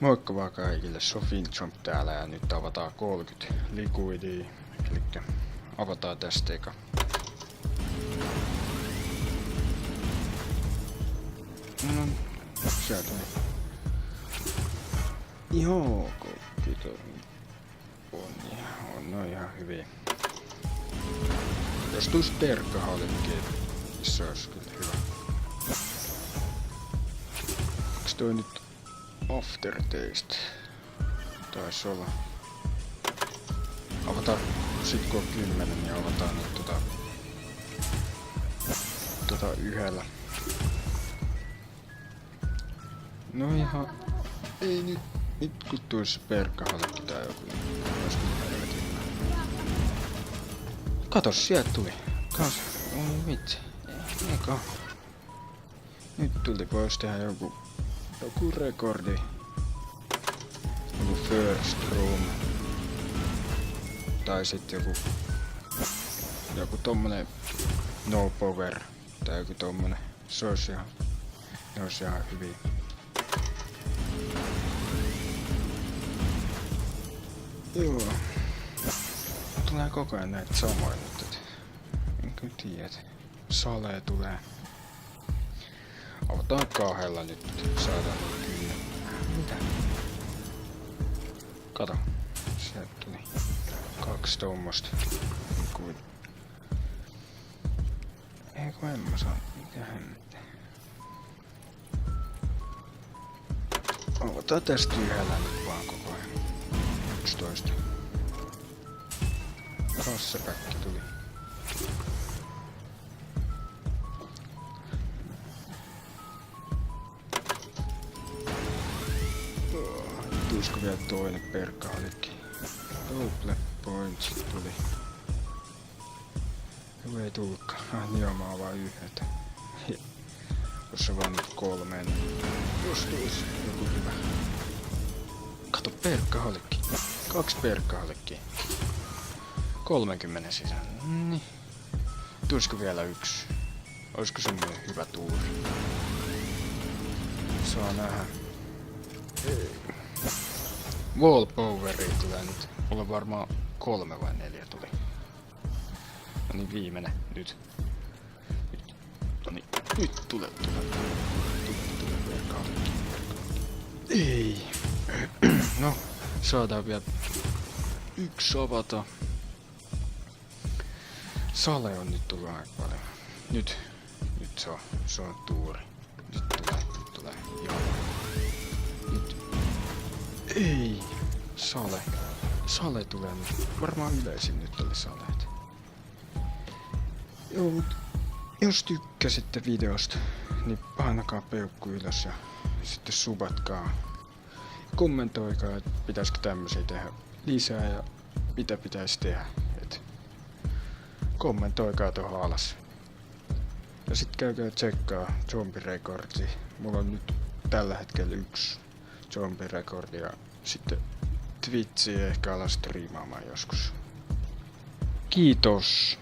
Moikka vaan kaikille, Sofinjump täällä ja nyt avataan 30 liquidia, elikkä avataan tästä eka. No, sieltä joo, kiitos. On no ihan hyvin. Jos tuis perkkahallekin, se olisi kyllä hyvä. Onks toi nyt Aftertaste? Taisi olla. Avataan, sit kun on 10, niin avataan nyt yhdellä. No ihan, ei nyt kun tuis perkkahallekin tää joku, ois kyllä helvetin. Kato, sieltä tuli. Oi vitsi. Eikä. Nyt tuli pois tehdä joku rekordi. Joku first room. Tai sitten joku tommonen no power. Tai joku tommonen. Se olisi ihan hyvin. Joo. Tulee koko ajan näitä samoja nyt. En kyllä tiedä. Salee tulee. Avataan kahdella nyt. Saadaan kyllä. Mitä? Kato. Sieltä tuli 2 tommosta. Eikö en mä saa. Mitä hemmettä. Avataan tästä yhdellä nyt vaan koko ajan. 11. Kassapäkki tuli. Tulisiko vielä toinen perkkahallekin? Double points tuli. Joku ei tullutkaan. Niin mä avaan yhdet. Jos on vaan nyt 3, niin jos tulisi joku hyvä. Kato perkkahallekin. 2 perkkahallekin. 30 sisään. Niin. Tulisiko vielä 1? Olisiko semmoinen hyvä tuuri? Saa nähdä. Wallpoweri tulee nyt. Mulla varmaan 3 vai 4 tuli. No niin, viimeinen. Nyt. No niin, nyt tulee perkkahallekin. Ei. No, saadaan vielä 1 avata. Sale on nyt tullut aika paljon. Nyt se on tuuri. Nyt tulee. Joo. Nyt. Ei. Sale tulee nyt. Varmaan yleisin nyt oli saleet. Joo, mut jos tykkäsitte videosta, niin painakaa peukku ylös ja sitten subatkaa. Kommentoikaa, että pitäisikö tämmösiä tehdä lisää ja mitä pitäisi tehdä. Kommentoikaa tuohon alas. Ja sit käykää tsekkaa zombirekordi. Mulla on nyt tällä hetkellä 1 zombirekordi ja sitten Twitchiin ehkä alas striimaamaan joskus. Kiitos!